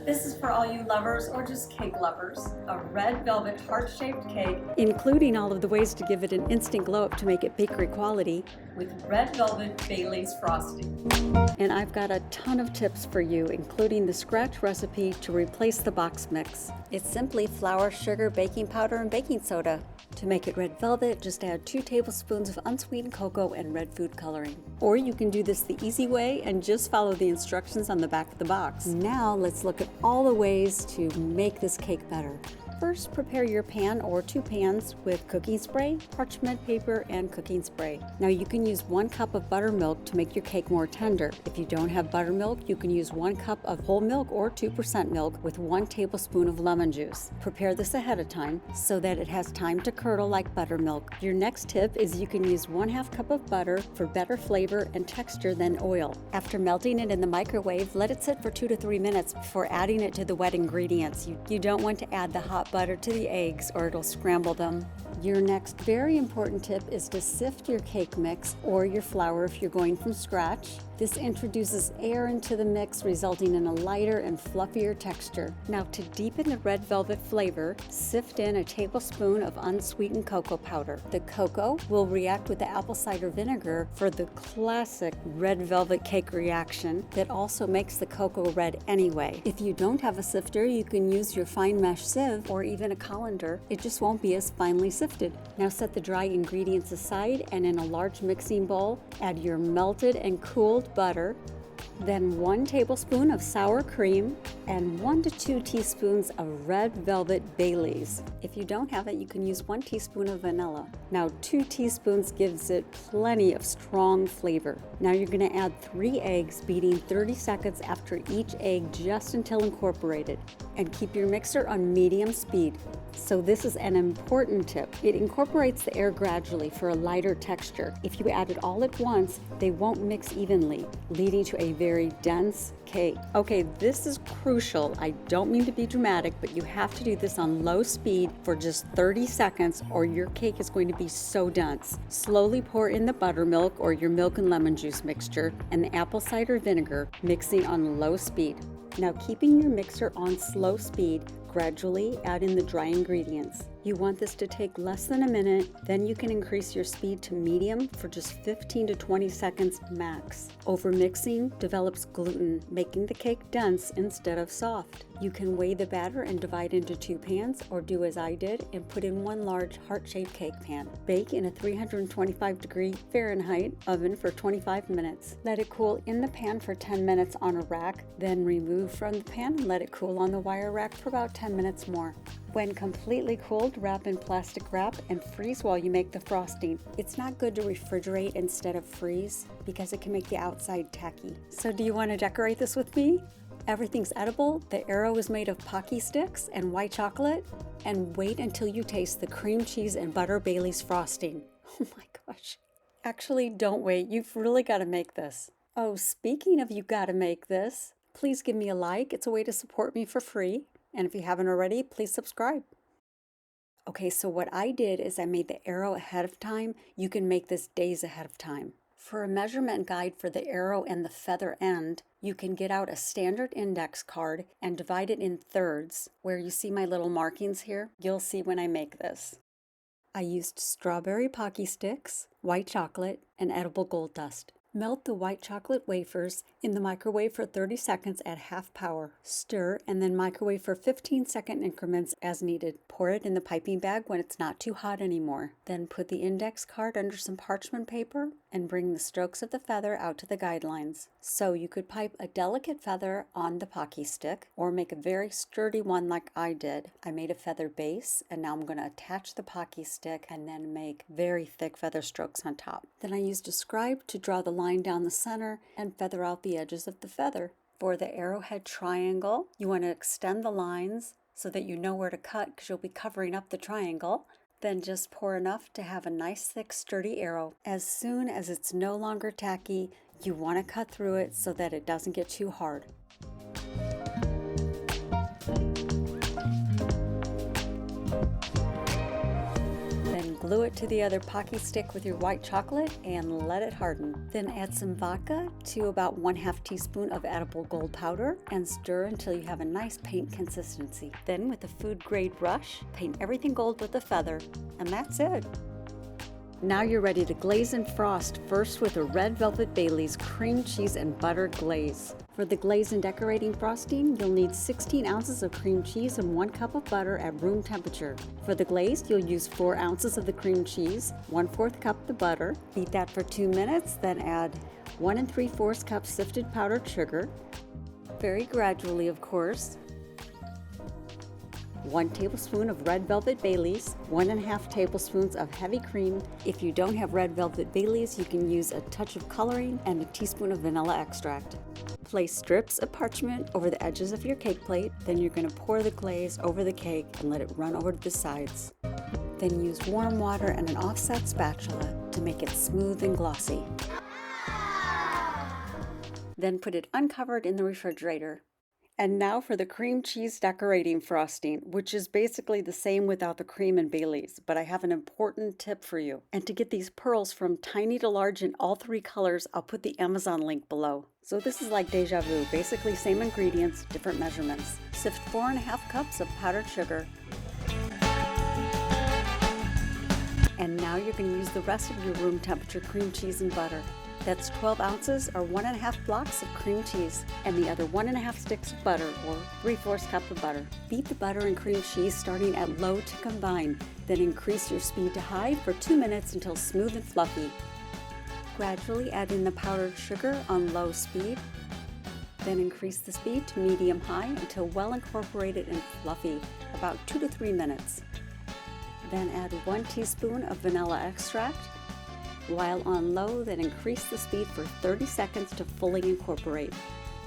This is for all you lovers or just cake lovers. A red velvet heart-shaped cake, including all of the ways to give it an instant glow up to make it bakery quality, with red velvet Bailey's frosting. And I've got a ton of tips for you, including the scratch recipe to replace the box mix. It's simply flour, sugar, baking powder, and baking soda. To make it red velvet, just add 2 tablespoons of unsweetened cocoa and red food coloring. Or you can do this the easy way and just follow the instructions on the back of the box. Now let's look at all the ways to make this cake better. First, prepare your pan or 2 pans with cooking spray, parchment paper, and cooking spray. Now you can use 1 cup of buttermilk to make your cake more tender. If you don't have buttermilk, you can use 1 cup of whole milk or 2% milk with 1 tablespoon of lemon juice. Prepare this ahead of time so that it has time to curdle like buttermilk. Your next tip is you can use 1/2 cup of butter for better flavor and texture than oil. After melting it in the microwave, let it sit for 2 to 3 minutes before adding it to the wet ingredients. You don't want to add the hot butter to the eggs or it'll scramble them. Your next very important tip is to sift your cake mix or your flour if you're going from scratch. This introduces air into the mix, resulting in a lighter and fluffier texture. Now to deepen the red velvet flavor, sift in a tablespoon of unsweetened cocoa powder. The cocoa will react with the apple cider vinegar for the classic red velvet cake reaction that also makes the cocoa red anyway. If you don't have a sifter, you can use your fine mesh sieve or even a colander. It just won't be as finely sifted. Now set the dry ingredients aside and in a large mixing bowl, add your melted and cooled butter, then 1 tablespoon of sour cream, and 1 to 2 teaspoons of red velvet Bailey's. If you don't have it, you can use 1 teaspoon of vanilla. Now 2 teaspoons gives it plenty of strong flavor. Now you're going to add 3 eggs, beating 30 seconds after each egg just until incorporated, and keep your mixer on medium speed. So this is an important tip. It incorporates the air gradually for a lighter texture. If you add it all at once, they won't mix evenly, leading to a very dense cake. Okay, this is crucial. I don't mean to be dramatic, but you have to do this on low speed for just 30 seconds or your cake is going to be so dense. Slowly pour in the buttermilk or your milk and lemon juice mixture and the apple cider vinegar, mixing on low speed. Now keeping your mixer on slow speed, gradually add in the dry ingredients. You want this to take less than a minute, then you can increase your speed to medium for just 15 to 20 seconds max. Overmixing develops gluten, making the cake dense instead of soft. You can weigh the batter and divide into 2 pans, or do as I did and put in 1 large heart-shaped cake pan. Bake in a 325-degree Fahrenheit oven for 25 minutes. Let it cool in the pan for 10 minutes on a rack, then remove from the pan and let it cool on the wire rack for about 10 minutes more. When completely cooled, wrap in plastic wrap and freeze while you make the frosting. It's not good to refrigerate instead of freeze because it can make the outside tacky. So do you want to decorate this with me? Everything's edible. The arrow is made of Pocky sticks and white chocolate. And wait until you taste the cream cheese and butter Bailey's frosting. Oh my gosh. Actually, don't wait. You've really got to make this. Oh, speaking of you got to make this, please give me a like. It's a way to support me for free. And if you haven't already, please subscribe. Okay, so what I did is I made the arrow ahead of time. You can make this days ahead of time. For a measurement guide for the arrow and the feather end, you can get out a standard index card and divide it in thirds. Where you see my little markings here, you'll see when I make this. I used strawberry Pocky sticks, white chocolate, and edible gold dust. Melt the white chocolate wafers in the microwave for 30 seconds at half power. Stir and then microwave for 15-second increments as needed. Pour it in the piping bag when it's not too hot anymore. Then put the index card under some parchment paper and bring the strokes of the feather out to the guidelines. So you could pipe a delicate feather on the Pocky stick or make a very sturdy one like I did. I made a feather base and now I'm going to attach the Pocky stick and then make very thick feather strokes on top. Then I used a scribe to draw the line down the center and feather out the edges of the feather. For the arrowhead triangle, you want to extend the lines so that you know where to cut because you'll be covering up the triangle. Then just pour enough to have a nice thick sturdy arrow. As soon as it's no longer tacky, you want to cut through it so that it doesn't get too hard. Then glue Glue it to the other Pocky stick with your white chocolate and let it harden. Then add some vodka to about 1/2 teaspoon of edible gold powder and stir until you have a nice paint consistency. Then with a food grade brush, paint everything gold with a feather, and that's it. Now you're ready to glaze and frost, first with a red velvet Bailey's cream cheese and butter glaze. For the glaze and decorating frosting, you'll need 16 ounces of cream cheese and 1 cup of butter at room temperature. For the glaze, you'll use 4 ounces of the cream cheese, 1/4 cup of the butter. Beat that for 2 minutes, then add 1 3/4 cups sifted powdered sugar, very gradually of course. 1 tablespoon of red velvet Bailey's, 1½ tablespoons of heavy cream. If you don't have red velvet Bailey's, you can use a touch of coloring and a teaspoon of vanilla extract. Place strips of parchment over the edges of your cake plate. Then you're going to pour the glaze over the cake and let it run over to the sides. Then use warm water and an offset spatula to make it smooth and glossy. Then put it uncovered in the refrigerator. And now for the cream cheese decorating frosting, which is basically the same without the cream and Bailey's, but I have an important tip for you. And to get these pearls from tiny to large in all 3 colors, I'll put the Amazon link below. So this is like deja vu, basically same ingredients, different measurements. Sift 4½ cups of powdered sugar. And now you're going to use the rest of your room temperature cream cheese and butter. That's 12 ounces or 1½ blocks of cream cheese and the other 1½ sticks of butter or 3/4 cup of butter. Beat the butter and cream cheese starting at low to combine, then increase your speed to high for 2 minutes until smooth and fluffy. Gradually add in the powdered sugar on low speed, then increase the speed to medium-high until well incorporated and fluffy, about 2 to 3 minutes. Then add 1 teaspoon of vanilla extract. While on low, then increase the speed for 30 seconds to fully incorporate.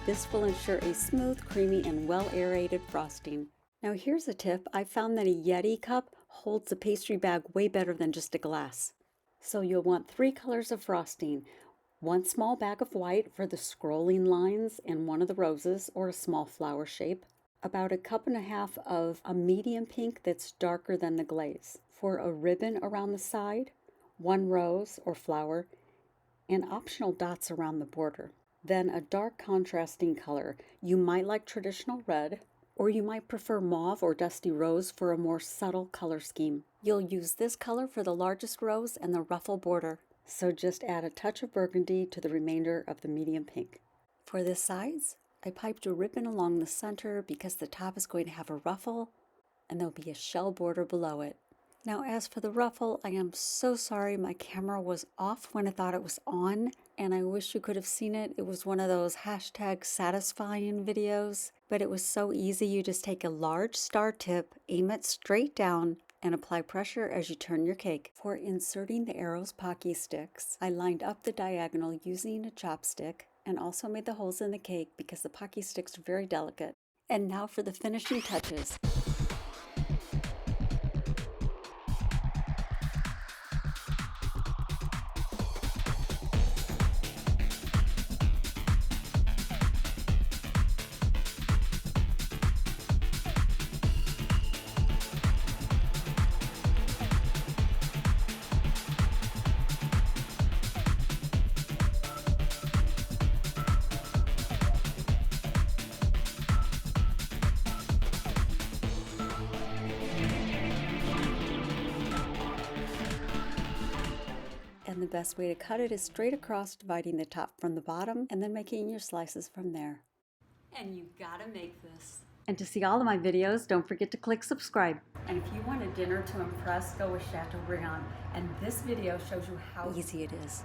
This will ensure a smooth, creamy, and well-aerated frosting. Now here's a tip. I found that a Yeti cup holds the pastry bag way better than just a glass. So you'll want 3 colors of frosting. 1 small bag of white for the scrolling lines and one of the roses or a small flower shape. About 1.5 cups of a medium pink that's darker than the glaze. For a ribbon around the side, 1 rose or flower, and optional dots around the border. Then a dark contrasting color. You might like traditional red, or you might prefer mauve or dusty rose for a more subtle color scheme. You'll use this color for the largest rose and the ruffle border, so just add a touch of burgundy to the remainder of the medium pink. For the sides, I piped a ribbon along the center because the top is going to have a ruffle, and there'll be a shell border below it. Now as for the ruffle, I am so sorry my camera was off when I thought it was on, and I wish you could have seen it. It was one of those #satisfying videos, but it was so easy. You just take a large star tip, aim it straight down, and apply pressure as you turn your cake. For inserting the arrow's Pocky sticks, I lined up the diagonal using a chopstick and also made the holes in the cake because the Pocky sticks are very delicate. And now for the finishing touches. And the best way to cut it is straight across, dividing the top from the bottom and then making your slices from there. And you gotta make this. And to see all of my videos, don't forget to click subscribe. And if you want a dinner to impress, go with Chateaubriand. And this video shows you how easy it is.